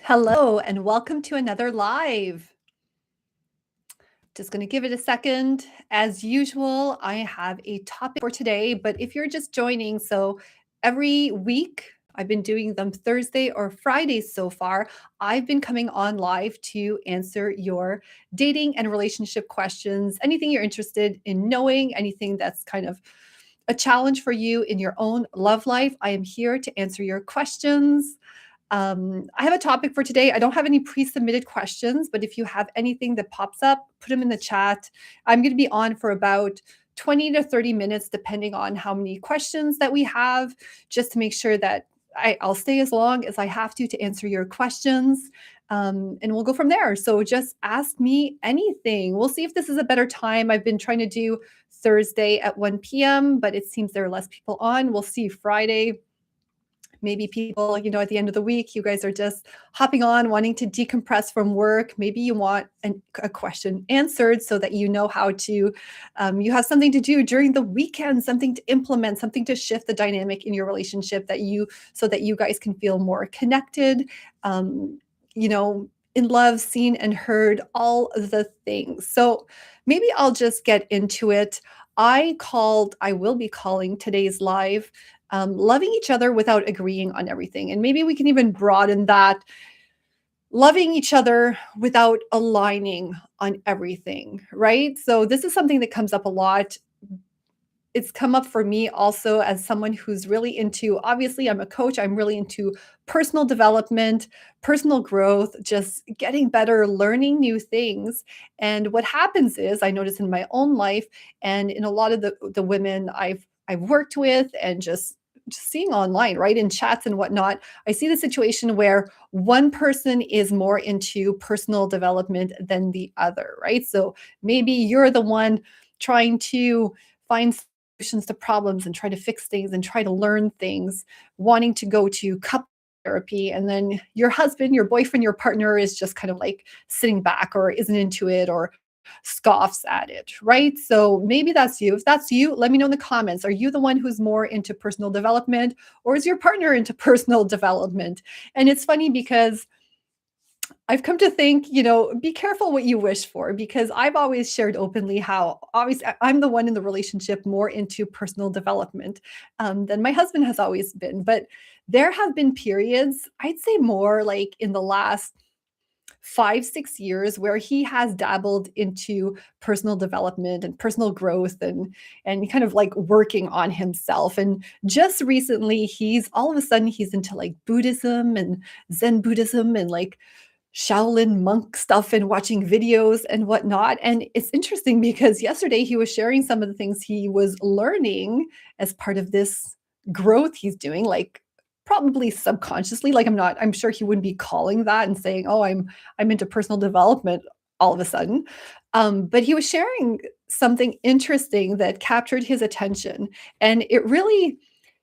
Hello, and welcome to another live. Just going to give it a second. As usual, I have a topic for today, but if you're just joining, so every week, I've been doing them Thursday or Fridays so far. I've been coming on live to answer your dating and relationship questions, anything you're interested in knowing, anything that's kind of a challenge for you in your own love life. I am here to answer your questions. I have a topic for today. I don't have any pre-submitted questions, but if you have anything that pops up, put them in the chat. I'm going to be on for about 20 to 30 minutes, depending on how many questions that we have, just to make sure that I'll stay as long as I have to answer your questions. And we'll go from there. So just ask me anything. We'll see if this is a better time. I've been trying to do Thursday at 1 p.m., but it seems there are less people on. We'll see Friday. Maybe people, at the end of the week, you guys are just hopping on, wanting to decompress from work. Maybe you want a question answered so that you know how to, you have something to do during the weekend, something to implement, something to shift the dynamic in your relationship so that you guys can feel more connected, in love, seen and heard, all the things. So maybe I'll just get into it. I will be calling today's live loving each other without agreeing on everything. And maybe we can even broaden that, loving each other without aligning on everything, right? So this is something that comes up a lot. It's come up for me also as someone who's really into, obviously, I'm a coach. I'm really into personal development, personal growth, just getting better, learning new things. And what happens is I notice in my own life and in a lot of the women I've worked with and just seeing online, right, in chats and whatnot, I see the situation where one person is more into personal development than the other, right? So maybe you're the one trying to find solutions to problems and try to fix things and try to learn things, wanting to go to couple therapy. And then your husband, your boyfriend, your partner is just kind of like sitting back or isn't into it or scoffs at it, right? So maybe that's you. If that's you, let me know in the comments. Are you the one who's more into personal development, or is your partner into personal development? And it's funny because I've come to think, be careful what you wish for, because I've always shared openly how obviously I'm the one in the relationship more into personal development than my husband has always been. But there have been periods, I'd say more like in the last 5, 6 years, where he has dabbled into personal development and personal growth and kind of like working on himself. And just recently he's all of a sudden he's into like Buddhism and Zen Buddhism and like Shaolin monk stuff and watching videos and whatnot. And it's interesting because yesterday he was sharing some of the things he was learning as part of this growth he's doing, like probably subconsciously. Like I'm sure he wouldn't be calling that and saying, "Oh, I'm into personal development all of a sudden." But he was sharing something interesting that captured his attention. And it really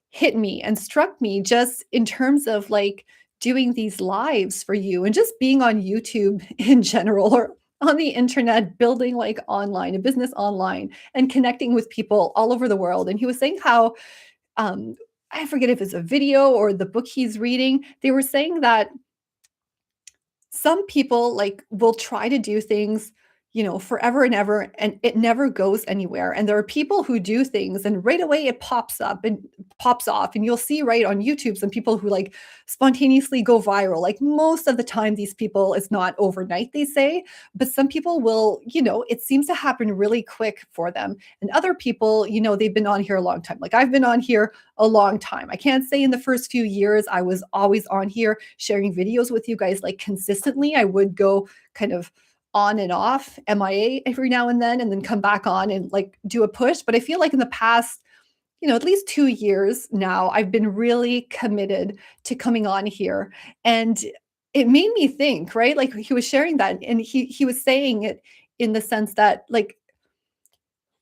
hit me and struck me just in terms of like doing these lives for you and just being on YouTube in general or on the internet, building like online, a business online and connecting with people all over the world. And he was saying how, um, I forget if it's a video or the book he's reading, they were saying that some people like will try to do things forever and ever, and it never goes anywhere. And there are people who do things and right away it pops up and pops off, and you'll see right on YouTube some people who like spontaneously go viral. Like most of the time these people, it's not overnight, they say, but some people will, it seems to happen really quick for them. And other people, they've been on here a long time. Like I've been on here a long time. I can't say in the first few years I was always on here sharing videos with you guys like consistently. I would go kind of on and off, MIA every now and then come back on and like do a push. But I feel like in the past, at least 2 years now, I've been really committed to coming on here. And it made me think, right? Like he was sharing that and he was saying it in the sense that like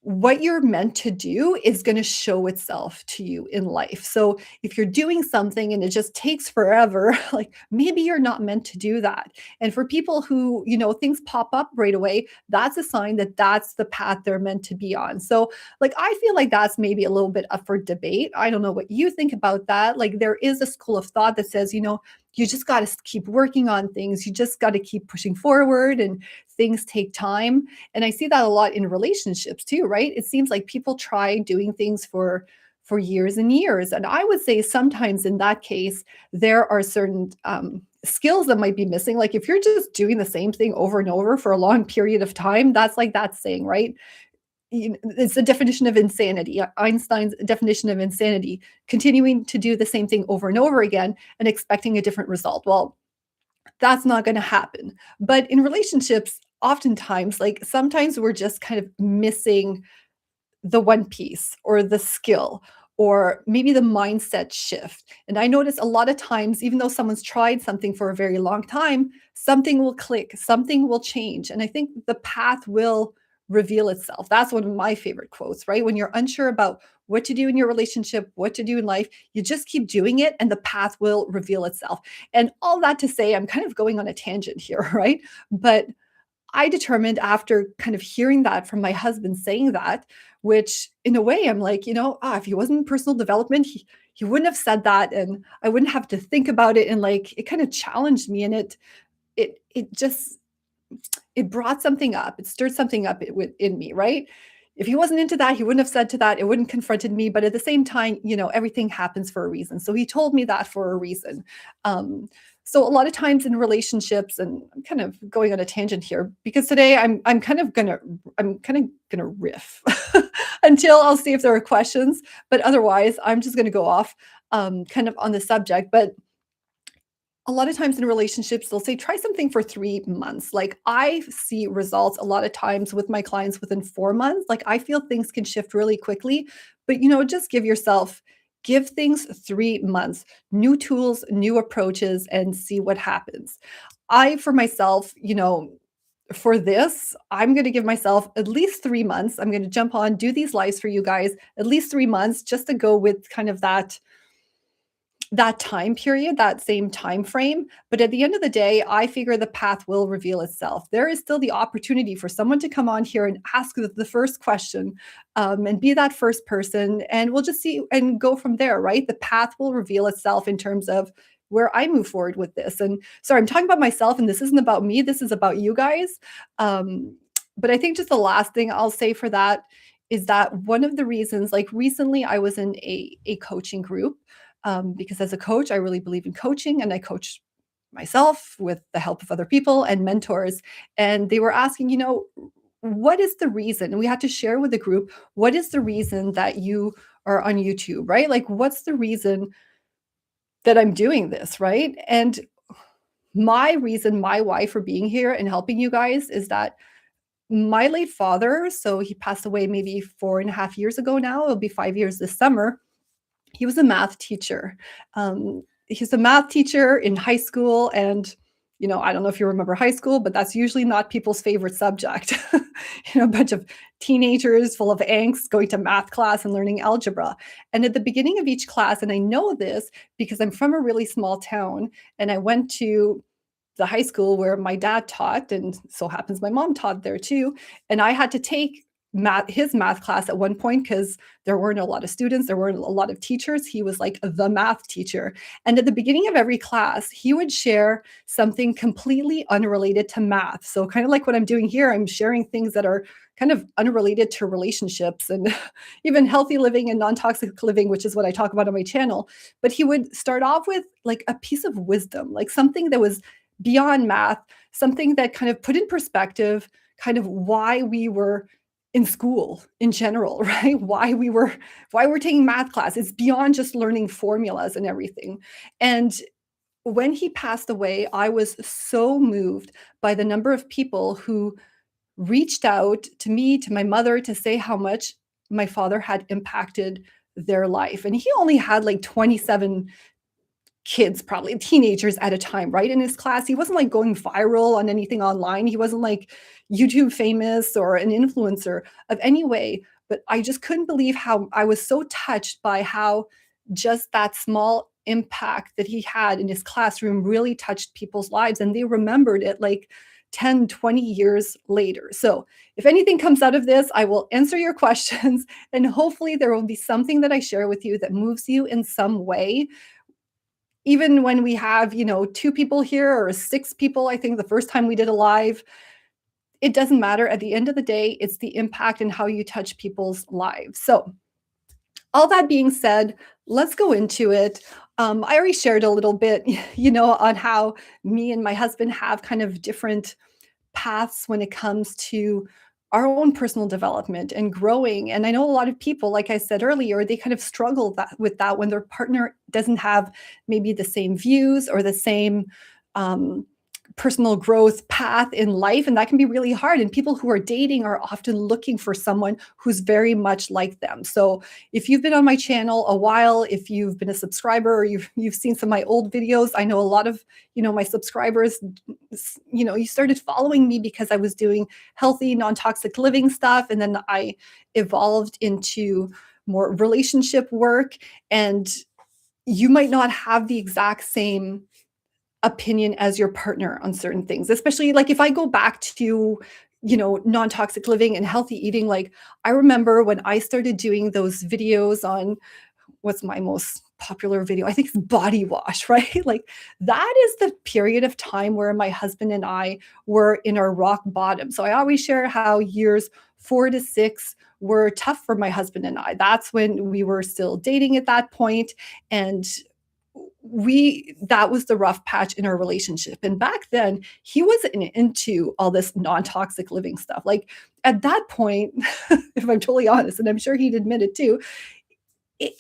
what you're meant to do is going to show itself to you in life. So if you're doing something and it just takes forever, like maybe you're not meant to do that. And for people who, things pop up right away, that's a sign that that's the path they're meant to be on. So like, I feel like that's maybe a little bit up for debate. I don't know what you think about that. Like there is a school of thought that says, you just got to keep working on things. You just got to keep pushing forward, and things take time. And I see that a lot in relationships too, right? It seems like people try doing things for years and years. And I would say sometimes in that case, there are certain skills that might be missing. Like if you're just doing the same thing over and over for a long period of time, that's like that saying, right? It's the definition of insanity. Einstein's definition of insanity, continuing to do the same thing over and over again and expecting a different result. Well, that's not going to happen. But in relationships, oftentimes, like sometimes we're just kind of missing the one piece or the skill or maybe the mindset shift. And I notice a lot of times, even though someone's tried something for a very long time, something will click, something will change. And I think the path will reveal itself. That's one of my favorite quotes, right? When you're unsure about what to do in your relationship, what to do in life, you just keep doing it and the path will reveal itself. And all that to say, I'm kind of going on a tangent here, right? But I determined after kind of hearing that from my husband saying that, which in a way I'm like, if he wasn't in personal development, he wouldn't have said that and I wouldn't have to think about it. And like it kind of challenged me and it just it brought something up. It stirred something up within me, right? If he wasn't into that, he wouldn't have said to that. It wouldn't confronted me. But at the same time, everything happens for a reason. So he told me that for a reason. Um, so a lot of times in relationships, and I'm kind of going on a tangent here because today I'm kind of gonna riff until I'll see if there are questions. But otherwise, I'm just gonna go off kind of on the subject. But a lot of times in relationships, they'll say, try something for 3 months. Like I see results a lot of times with my clients within 4 months. Like I feel things can shift really quickly, but just give things 3 months, new tools, new approaches, and see what happens. For myself, for this, I'm going to give myself at least 3 months. I'm going to jump on, do these lives for you guys, at least 3 months, just to go with kind of that time period, that same time frame. But at the end of the day, I figure the path will reveal itself. There is still the opportunity for someone to come on here and ask the first question and be that first person. And we'll just see and go from there, right? The path will reveal itself in terms of where I move forward with this. And sorry, I'm talking about myself, and this isn't about me. This is about you guys. But I think just the last thing I'll say for that is that one of the reasons, like recently, I was in a coaching group because as a coach, I really believe in coaching and I coach myself with the help of other people and mentors. And they were asking, what is the reason? And we had to share with the group, what is the reason that you are on YouTube, right? Like, what's the reason that I'm doing this, right? And my reason, my why for being here and helping you guys is that my late father, so he passed away maybe 4.5 years ago now, it'll be 5 years this summer. He was a math teacher. He's a math teacher in high school, and I don't know if you remember high school, but that's usually not people's favorite subject. A bunch of teenagers full of angst going to math class and learning algebra. And at the beginning of each class, and I know this because I'm from a really small town, and I went to the high school where my dad taught, and so happens my mom taught there too. And I had to take his math class at one point because there weren't a lot of students, there weren't a lot of teachers. He was like the math teacher. And at the beginning of every class, he would share something completely unrelated to math. So kind of like what I'm doing here, I'm sharing things that are kind of unrelated to relationships and even healthy living and non-toxic living, which is what I talk about on my channel. But he would start off with like a piece of wisdom, like something that was beyond math, something that kind of put in perspective kind of why we were in school in general, right? Why we're taking math class. It's beyond just learning formulas and everything. And when he passed away, I was so moved by the number of people who reached out to me, to my mother, to say how much my father had impacted their life. And he only had like 27 kids, probably teenagers at a time, right? In his class, he wasn't like going viral on anything online. He wasn't like YouTube famous or an influencer of any way. But I just couldn't believe how I was so touched by how just that small impact that he had in his classroom really touched people's lives. And they remembered it like 10, 20 years later. So if anything comes out of this, I will answer your questions. And hopefully there will be something that I share with you that moves you in some way, even when we have, 2 people here or 6 people, I think the first time we did a live, it doesn't matter. At the end of the day, it's the impact and how you touch people's lives. So, all that being said, let's go into it. I already shared a little bit, on how me and my husband have kind of different paths when it comes to our own personal development and growing. And I know a lot of people, like I said earlier, they kind of struggle with that when their partner doesn't have maybe the same views or the same um, personal growth path in life. And that can be really hard. And people who are dating are often looking for someone who's very much like them. So if you've been on my channel a while, if you've been a subscriber or you've seen some of my old videos, I know a lot of my subscribers, you started following me because I was doing healthy, non-toxic living stuff. And then I evolved into more relationship work. And you might not have the exact same opinion as your partner on certain things, especially like if I go back to, non-toxic living and healthy eating. Like I remember when I started doing those videos on what's my most popular video? I think it's body wash, right? Like that is the period of time where my husband and I were in our rock bottom. So I always share how years 4 to 6 were tough for my husband and I. That's when we were still dating at that point, and we that was the rough patch in our relationship. And back then he wasn't into all this non-toxic living stuff. Like at that point, if I'm totally honest, and I'm sure he'd admit it too,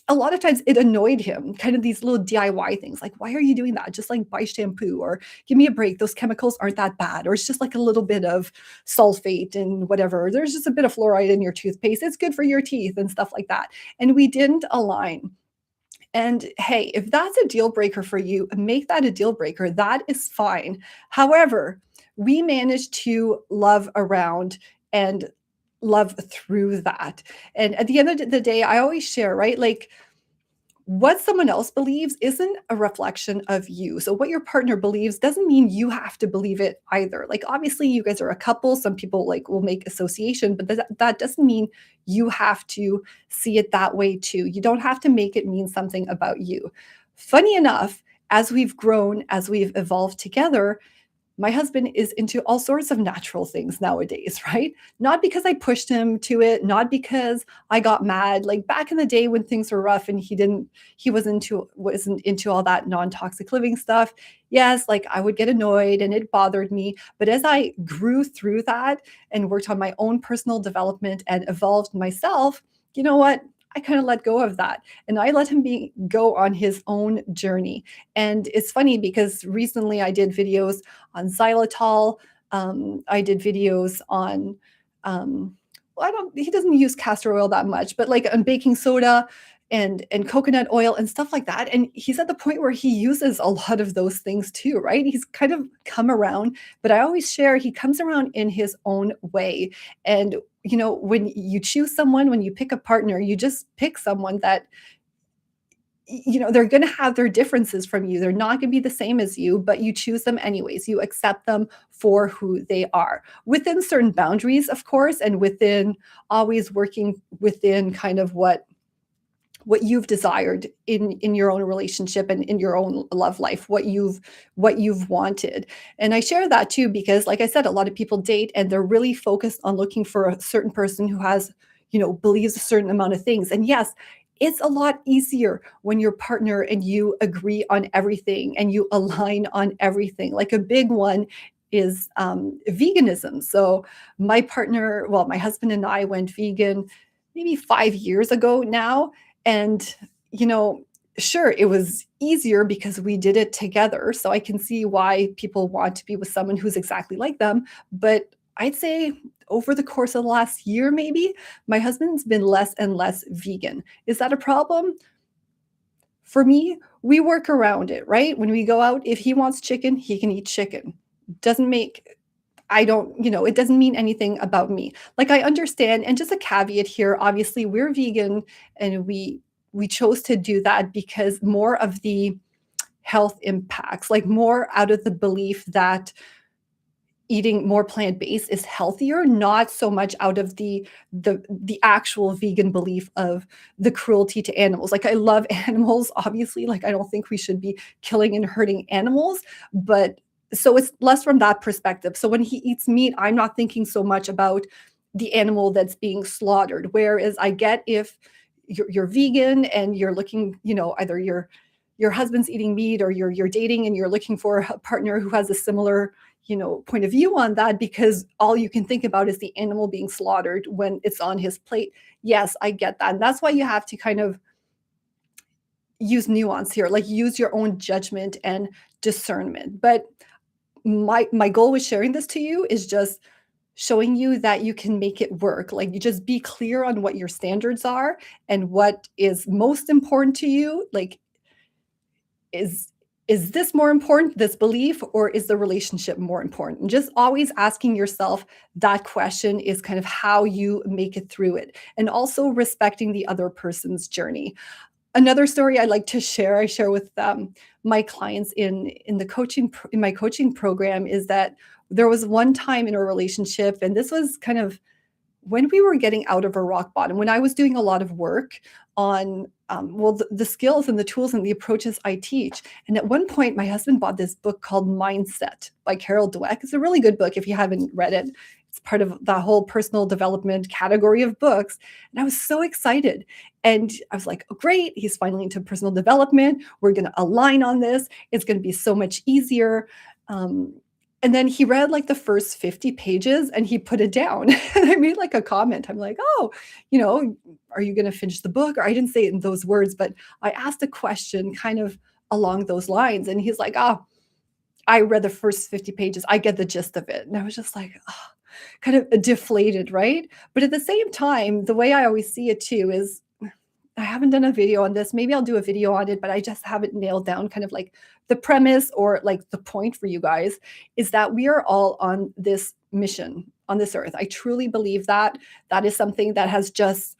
a lot of times it annoyed him, kind of these little DIY things like, why are you doing that? Just like buy shampoo or give me a break. Those chemicals aren't that bad. Or it's just like a little bit of sulfate and whatever. There's just a bit of fluoride in your toothpaste. It's good for your teeth and stuff like that. And we didn't align. And hey, if that's a deal breaker for you, make that a deal breaker. That is fine. However, we managed to love around and love through that. And at the end of the day, I always share, right? Like what someone else believes isn't a reflection of you. So what your partner believes doesn't mean you have to believe it either. Like obviously you guys are a couple. Some people like will make association, but that doesn't mean you have to see it that way too. You don't have to make it mean something about you. Funny enough, as we've grown, as we've evolved together, my husband is into all sorts of natural things nowadays, right? Not because I pushed him to it, not because I got mad. Like back in the day when things were rough and he wasn't into all that non-toxic living stuff. Yes, like I would get annoyed and it bothered me. But as I grew through that and worked on my own personal development and evolved myself, you know what? I kind of let go of that and I let him go on his own journey. And it's funny because recently I did videos on xylitol. I did videos on, well, he doesn't use castor oil that much, but like on baking soda and coconut oil and stuff like that. And he's at the point where he uses a lot of those things too, right? He's kind of come around, but I always share he comes around in his own way. And when you choose someone, when you pick a partner, you just pick someone that they're going to have their differences from you. They're not going to be the same as you, but you choose them anyways. You accept them for who they are within certain boundaries, of course, and within always working within kind of what you've desired in your own relationship and in your own love life, what you've wanted. And I share that too because like I said, a lot of people date and they're really focused on looking for a certain person who has believes a certain amount of things. And yes, it's a lot easier when your partner and you agree on everything and you align on everything. Like a big one is veganism. So my husband and I went vegan maybe 5 years ago now. And, sure, it was easier because we did it together. So I can see why people want to be with someone who's exactly like them. But I'd say over the course of the last year, maybe my husband's been less and less vegan. Is that a problem? For me, we work around it, right? When we go out, if he wants chicken, he can eat chicken. Doesn't make I don't, it doesn't mean anything about me. Like I understand, and just a caveat here, obviously we're vegan and we chose to do that because more of the health impacts, like more out of the belief that eating more plant-based is healthier, not so much out of the actual vegan belief of the cruelty to animals. Like, I love animals, obviously, like, I don't think we should be killing and hurting animals, but so it's less from that perspective. So when he eats meat, I'm not thinking so much about the animal that's being slaughtered, whereas I get if you're vegan and you're looking, either your husband's eating meat or you're dating and you're looking for a partner who has a similar point of view on that because all you can think about is the animal being slaughtered when it's on his plate. Yes, I get that. And that's why you have to kind of use nuance here, like use your own judgment and discernment. But my goal with sharing this to you is just showing you that you can make it work. Like, you just be clear on what your standards are and what is most important to you. Like, is is this more important, this belief, or is the relationship more important? And just always asking yourself that question is kind of how you make it through it. And also respecting the other person's journey. Another story I like to share, I share with my clients in my coaching program, is that there was one time in a relationship, and this was kind of when we were getting out of a rock bottom, when I was doing a lot of work on, well, the skills and the tools and the approaches I teach. And at one point, my husband bought this book called Mindset by Carol Dweck. It's a really good book if you haven't read it. It's part of the whole personal development category of books. And I was so excited. And I was like, oh, great, he's finally into personal development. We're going to align on this. It's going to be so much easier. Um, and then he read like the first 50 pages and he put it down. And I made like a comment. I'm like, oh, are you going to finish the book? Or I didn't say it in those words, but I asked a question kind of along those lines. And he's like, oh, I read the first 50 pages. I get the gist of it. And I was just like, oh, kind of deflated, right? But at the same time, the way I always see it too is I haven't done a video on this. Maybe I'll do a video on it, but I just haven't nailed down kind of like the premise or like the point for you guys is that we are all on this mission on this earth. I truly believe that that is something that has just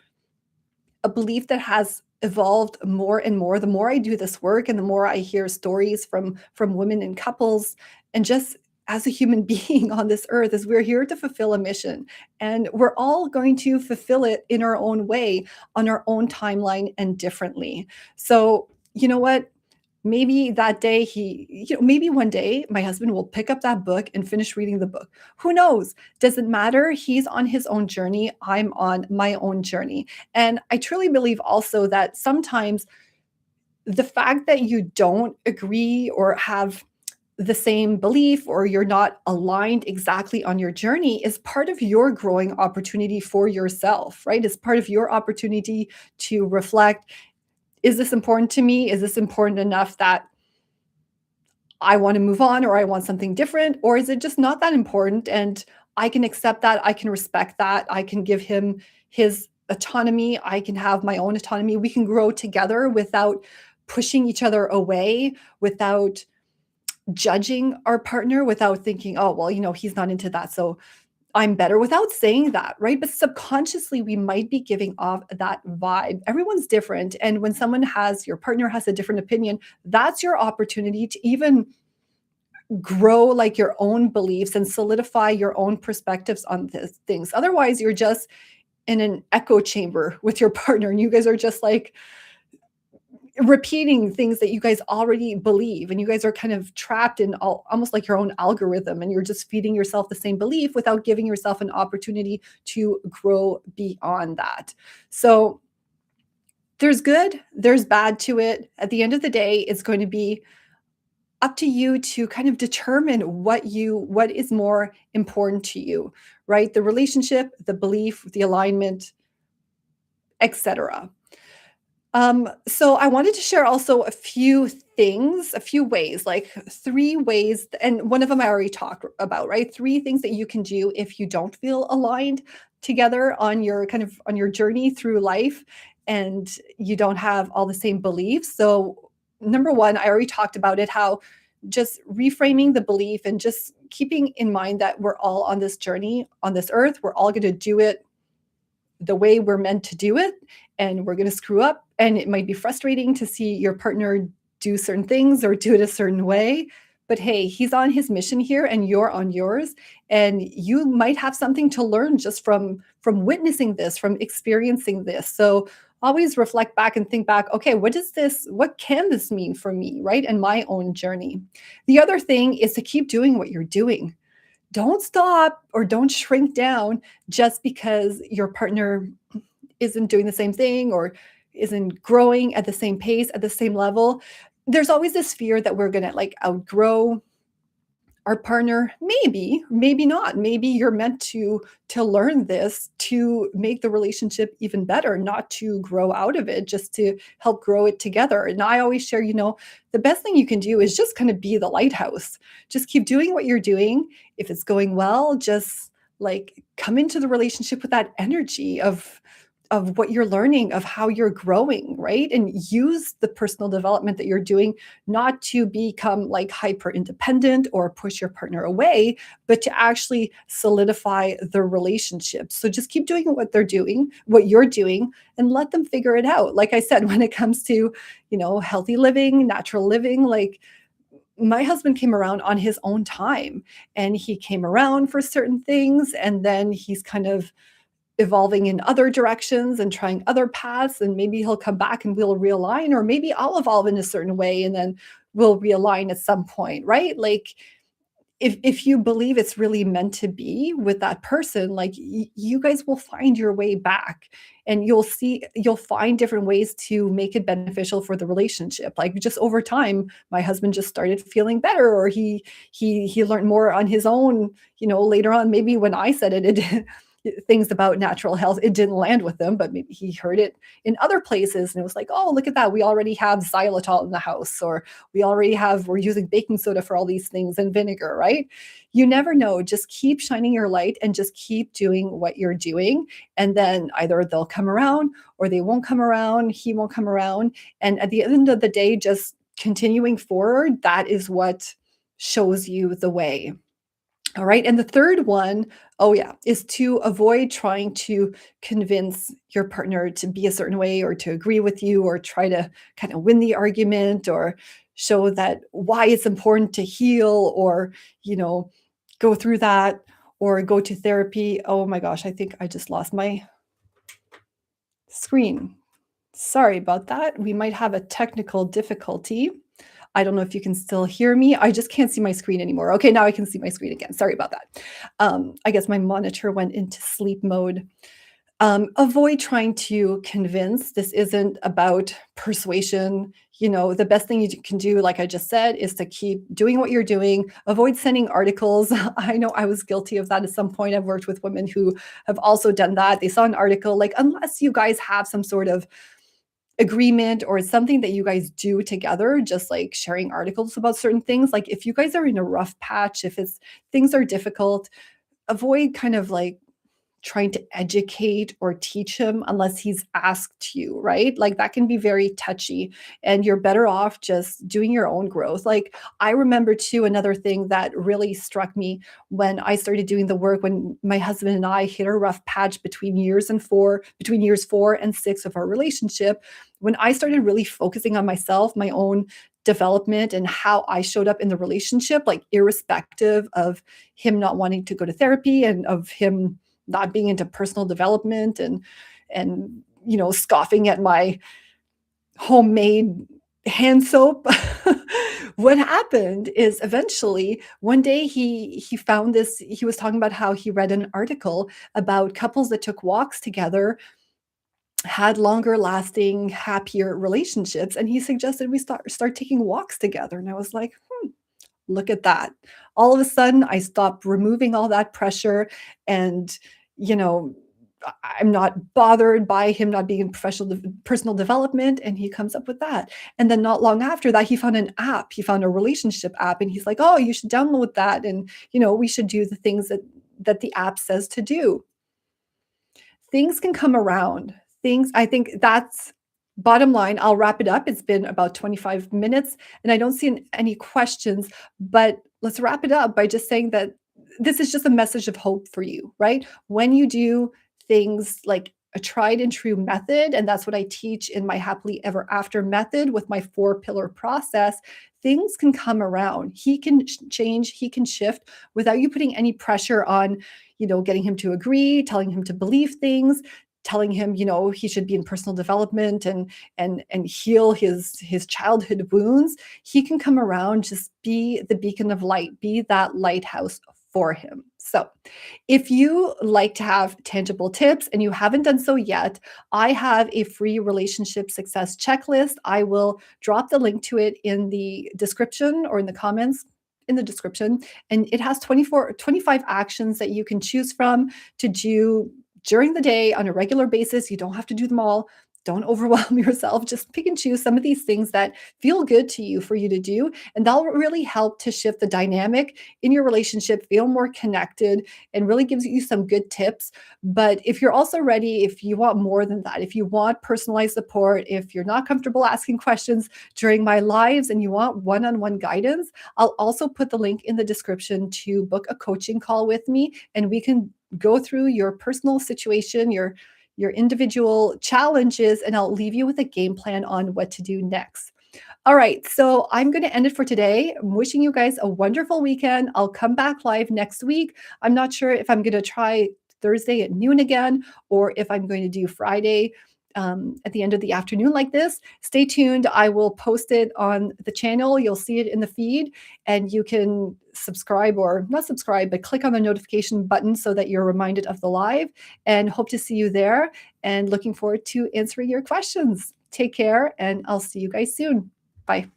a belief that has evolved more and more the more I do this work and the more I hear stories from women and couples and just as a human being on this earth is we're here to fulfill a mission and we're all going to fulfill it in our own way on our own timeline and differently. So, you know what? Maybe that day maybe one day my husband will pick up that book and finish reading the book. Who knows? Doesn't matter. He's on his own journey. I'm on my own journey. And I truly believe also that sometimes the fact that you don't agree or have the same belief or you're not aligned exactly on your journey is part of your growing opportunity for yourself, right? It's part of your opportunity to reflect, is this important to me? Is this important enough that I want to move on or I want something different? Or is it just not that important? And I can accept that. I can respect that. I can give him his autonomy. I can have my own autonomy. We can grow together without pushing each other away, without judging our partner, without thinking, oh, well, he's not into that. So I'm better without saying that, right? But subconsciously, we might be giving off that vibe. Everyone's different. And when your partner has a different opinion, that's your opportunity to even grow like your own beliefs and solidify your own perspectives on these things. Otherwise, you're just in an echo chamber with your partner and you guys are just like repeating things that you guys already believe and you guys are kind of trapped in almost like your own algorithm and you're just feeding yourself the same belief without giving yourself an opportunity to grow beyond that. So there's good, there's bad to it. At the end of the day, it's going to be up to you to kind of determine what is more important to you, right? The relationship, the belief, the alignment, etc. So I wanted to share also a few things, a few ways, like 3 ways, and one of them I already talked about, right? 3 things that you can do if you don't feel aligned together on your journey through life and you don't have all the same beliefs. So number 1, I already talked about it, how just reframing the belief and just keeping in mind that we're all on this journey on this earth. We're all going to do it the way we're meant to do it and we're going to screw up and it might be frustrating to see your partner do certain things or do it a certain way, but hey, he's on his mission here and you're on yours, and you might have something to learn just from witnessing this, from experiencing this. So always reflect back and think back, okay, what can this mean for me, right? And my own journey. The other thing is to keep doing what you're doing. Don't stop or don't shrink down just because your partner isn't doing the same thing or isn't growing at the same pace, at the same level. There's always this fear that we're going to like outgrow our partner. Maybe, maybe not. Maybe you're meant to learn this to make the relationship even better, not to grow out of it, just to help grow it together. And I always share, the best thing you can do is just kind of be the lighthouse. Just keep doing what you're doing. If it's going well, just like come into the relationship with that energy of what you're learning, of how you're growing, right? And use the personal development that you're doing not to become like hyper independent or push your partner away, but to actually solidify the relationship. So just keep doing what they're doing, what you're doing, and let them figure it out. Like I said, when it comes to, healthy living, natural living, like my husband came around on his own time, and he came around for certain things, and then he's kind of evolving in other directions and trying other paths, and maybe he'll come back and we'll realign, or maybe I'll evolve in a certain way and then we'll realign at some point, right? Like if you believe it's really meant to be with that person, like you guys will find your way back, and you'll find different ways to make it beneficial for the relationship. Like just over time, my husband just started feeling better, or he learned more on his own, later on. Maybe when I said it things about natural health, it didn't land with them, but maybe he heard it in other places and it was like, oh, look at that, we already have xylitol in the house, or we're using baking soda for all these things and vinegar, right? You never know. Just keep shining your light and just keep doing what you're doing, and then either they'll come around or they won't come around, he won't come around, and at the end of the day, just continuing forward, that is what shows you the way. All right. And the third one, oh yeah, is to avoid trying to convince your partner to be a certain way or to agree with you or try to kind of win the argument or show that why it's important to heal, or, you know, go through that or go to therapy. Oh my gosh, I think I just lost my screen. Sorry about that. We might have a technical difficulty. I don't know if you can still hear me. I just can't see my screen anymore. Okay, now I can see my screen again. Sorry about that. I guess my monitor went into sleep mode. Avoid trying to convince. This isn't about persuasion. The best thing you can do, like I just said, is to keep doing what you're doing. Avoid sending articles. I know I was guilty of that at some point. I've worked with women who have also done that. They saw an article, like, unless you guys have some sort of agreement or it's something that you guys do together, just like sharing articles about certain things. Like if you guys are in a rough patch, if it's things are difficult, avoid kind of like trying to educate or teach him unless he's asked you, right? Like that can be very touchy, and you're better off just doing your own growth. Like I remember too, another thing that really struck me when I started doing the work, when my husband and I hit a rough patch between years 4 and 6 of our relationship, when I started really focusing on myself, my own development and how I showed up in the relationship, like irrespective of him not wanting to go to therapy and of him not being into personal development and scoffing at my homemade hand soap. What happened is eventually one day he found this. He was talking about how he read an article about couples that took walks together had longer lasting, happier relationships, and he suggested we start taking walks together. And I was like, look at that. All of a sudden, I stopped removing all that pressure, and, you know, I'm not bothered by him not being in professional personal development, and he comes up with that. And then not long after that, he found an app. He found a relationship app, and he's like, "Oh, you should download that, and, we should do the things that the app says to do." Things can come around. I think that's bottom line. I'll wrap it up. It's been about 25 minutes and I don't see any questions, but let's wrap it up by just saying that this is just a message of hope for you, right? When you do things like a tried and true method, and that's what I teach in my happily ever after method with my 4 pillar process, things can come around. He can change, he can shift without you putting any pressure on, getting him to agree, telling him to believe things, telling him, he should be in personal development and heal his childhood wounds. He can come around, just be the beacon of light, be that lighthouse for him. So, if you like to have tangible tips and you haven't done so yet, I have a free relationship success checklist. I will drop the link to it in the description or in the comments in the description. And it has 25 actions that you can choose from to do during the day on a regular basis. You don't have to do them all. Don't overwhelm yourself. Just pick and choose some of these things that feel good to you for you to do. And that'll really help to shift the dynamic in your relationship, feel more connected, and really gives you some good tips. But if you're also ready, if you want more than that, if you want personalized support, if you're not comfortable asking questions during my lives and you want one on one guidance, I'll also put the link in the description to book a coaching call with me, and we can go through your personal situation, your individual challenges, and I'll leave you with a game plan on what to do next. All right, so I'm going to end it for today. I'm wishing you guys a wonderful weekend. I'll come back live next week. I'm not sure if I'm going to try Thursday at noon again or if I'm going to do Friday at the end of the afternoon like this. Stay tuned. I will post it on the channel. You'll see it in the feed, and you can subscribe or not subscribe, but click on the notification button so that you're reminded of the live, and hope to see you there and looking forward to answering your questions. Take care, and I'll see you guys soon. Bye.